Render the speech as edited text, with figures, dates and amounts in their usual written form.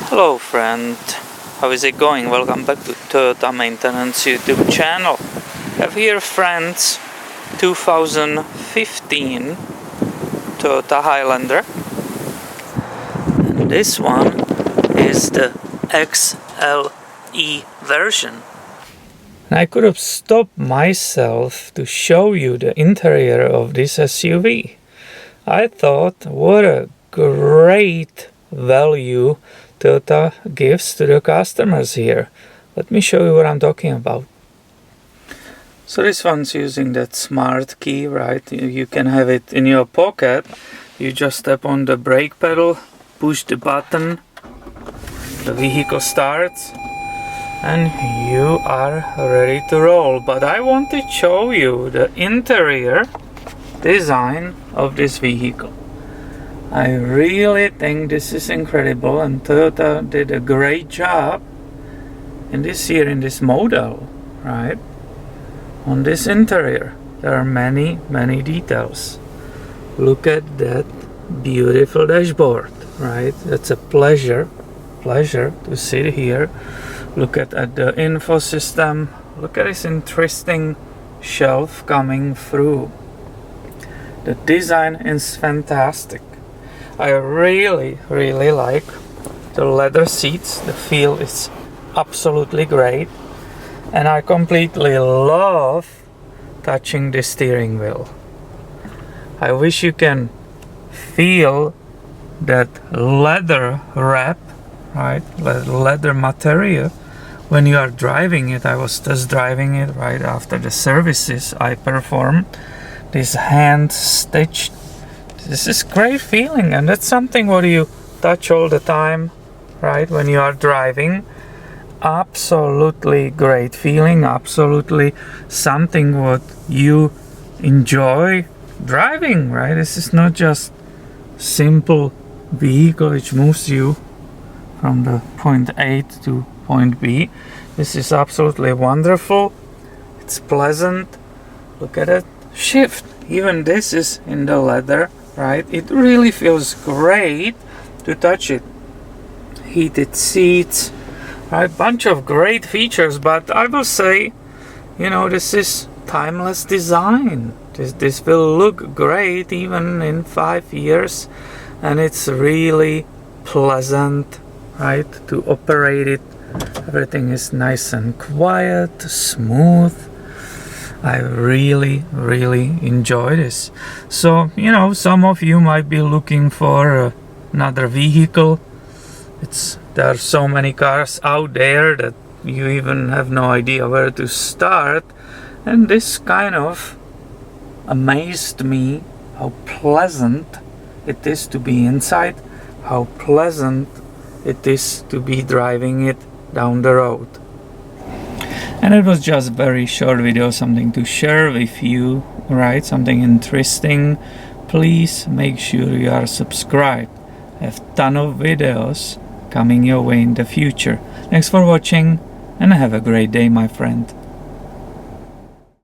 Hello friend, how is it going? Welcome back to Toyota Maintenance YouTube channel. I have here friends 2015 Toyota Highlander, and this one is the XLE version. I could have stopped myself to show you the interior of this SUV. I thought, what a great value Toyota gives to the customers here. Let me show you what I'm talking about. So this one's using that smart key, right? You can have it in your pocket. You just tap on the brake pedal, push the button, the vehicle starts, and you are ready to roll. But I want to show you the interior design of this vehicle. I really think this is incredible, and Toyota did a great job in this model, right? On this interior there are many details. Look at that beautiful dashboard, right? It's a pleasure to sit here. Look at the info system. Look at this interesting shelf coming through. The design is fantastic. I really like the leather seats. The feel is absolutely great, and I completely love touching the steering wheel. I wish you can feel that leather wrap, right? Leather material when you are driving it. I was just driving it right after the services I performed. This hand stitched. This is great feeling, and that's something what you touch all the time, right? When you are driving. Absolutely great feeling, absolutely something what you enjoy driving, right? This is not just simple vehicle which moves you from the point A to point B. This is absolutely wonderful. It's pleasant. Look at it. Shift. Even this is in the leather, right? It really feels great to touch it. Heated seats, right? Bunch of great features, but I will say, this is timeless design. This will look great even in 5 years, and it's really pleasant, right, to operate it. Everything is nice and quiet, smooth. I really enjoy this. So, some of you might be looking for another vehicle. There are so many cars out there that you even have no idea where to start. And this kind of amazed me, how pleasant it is to be inside, how pleasant it is to be driving it down the road. And it was just a very short video, something to share with you, right? Something interesting. Please make sure you are subscribed. I have a ton of videos coming your way in the future. Thanks for watching, and have a great day, my friend.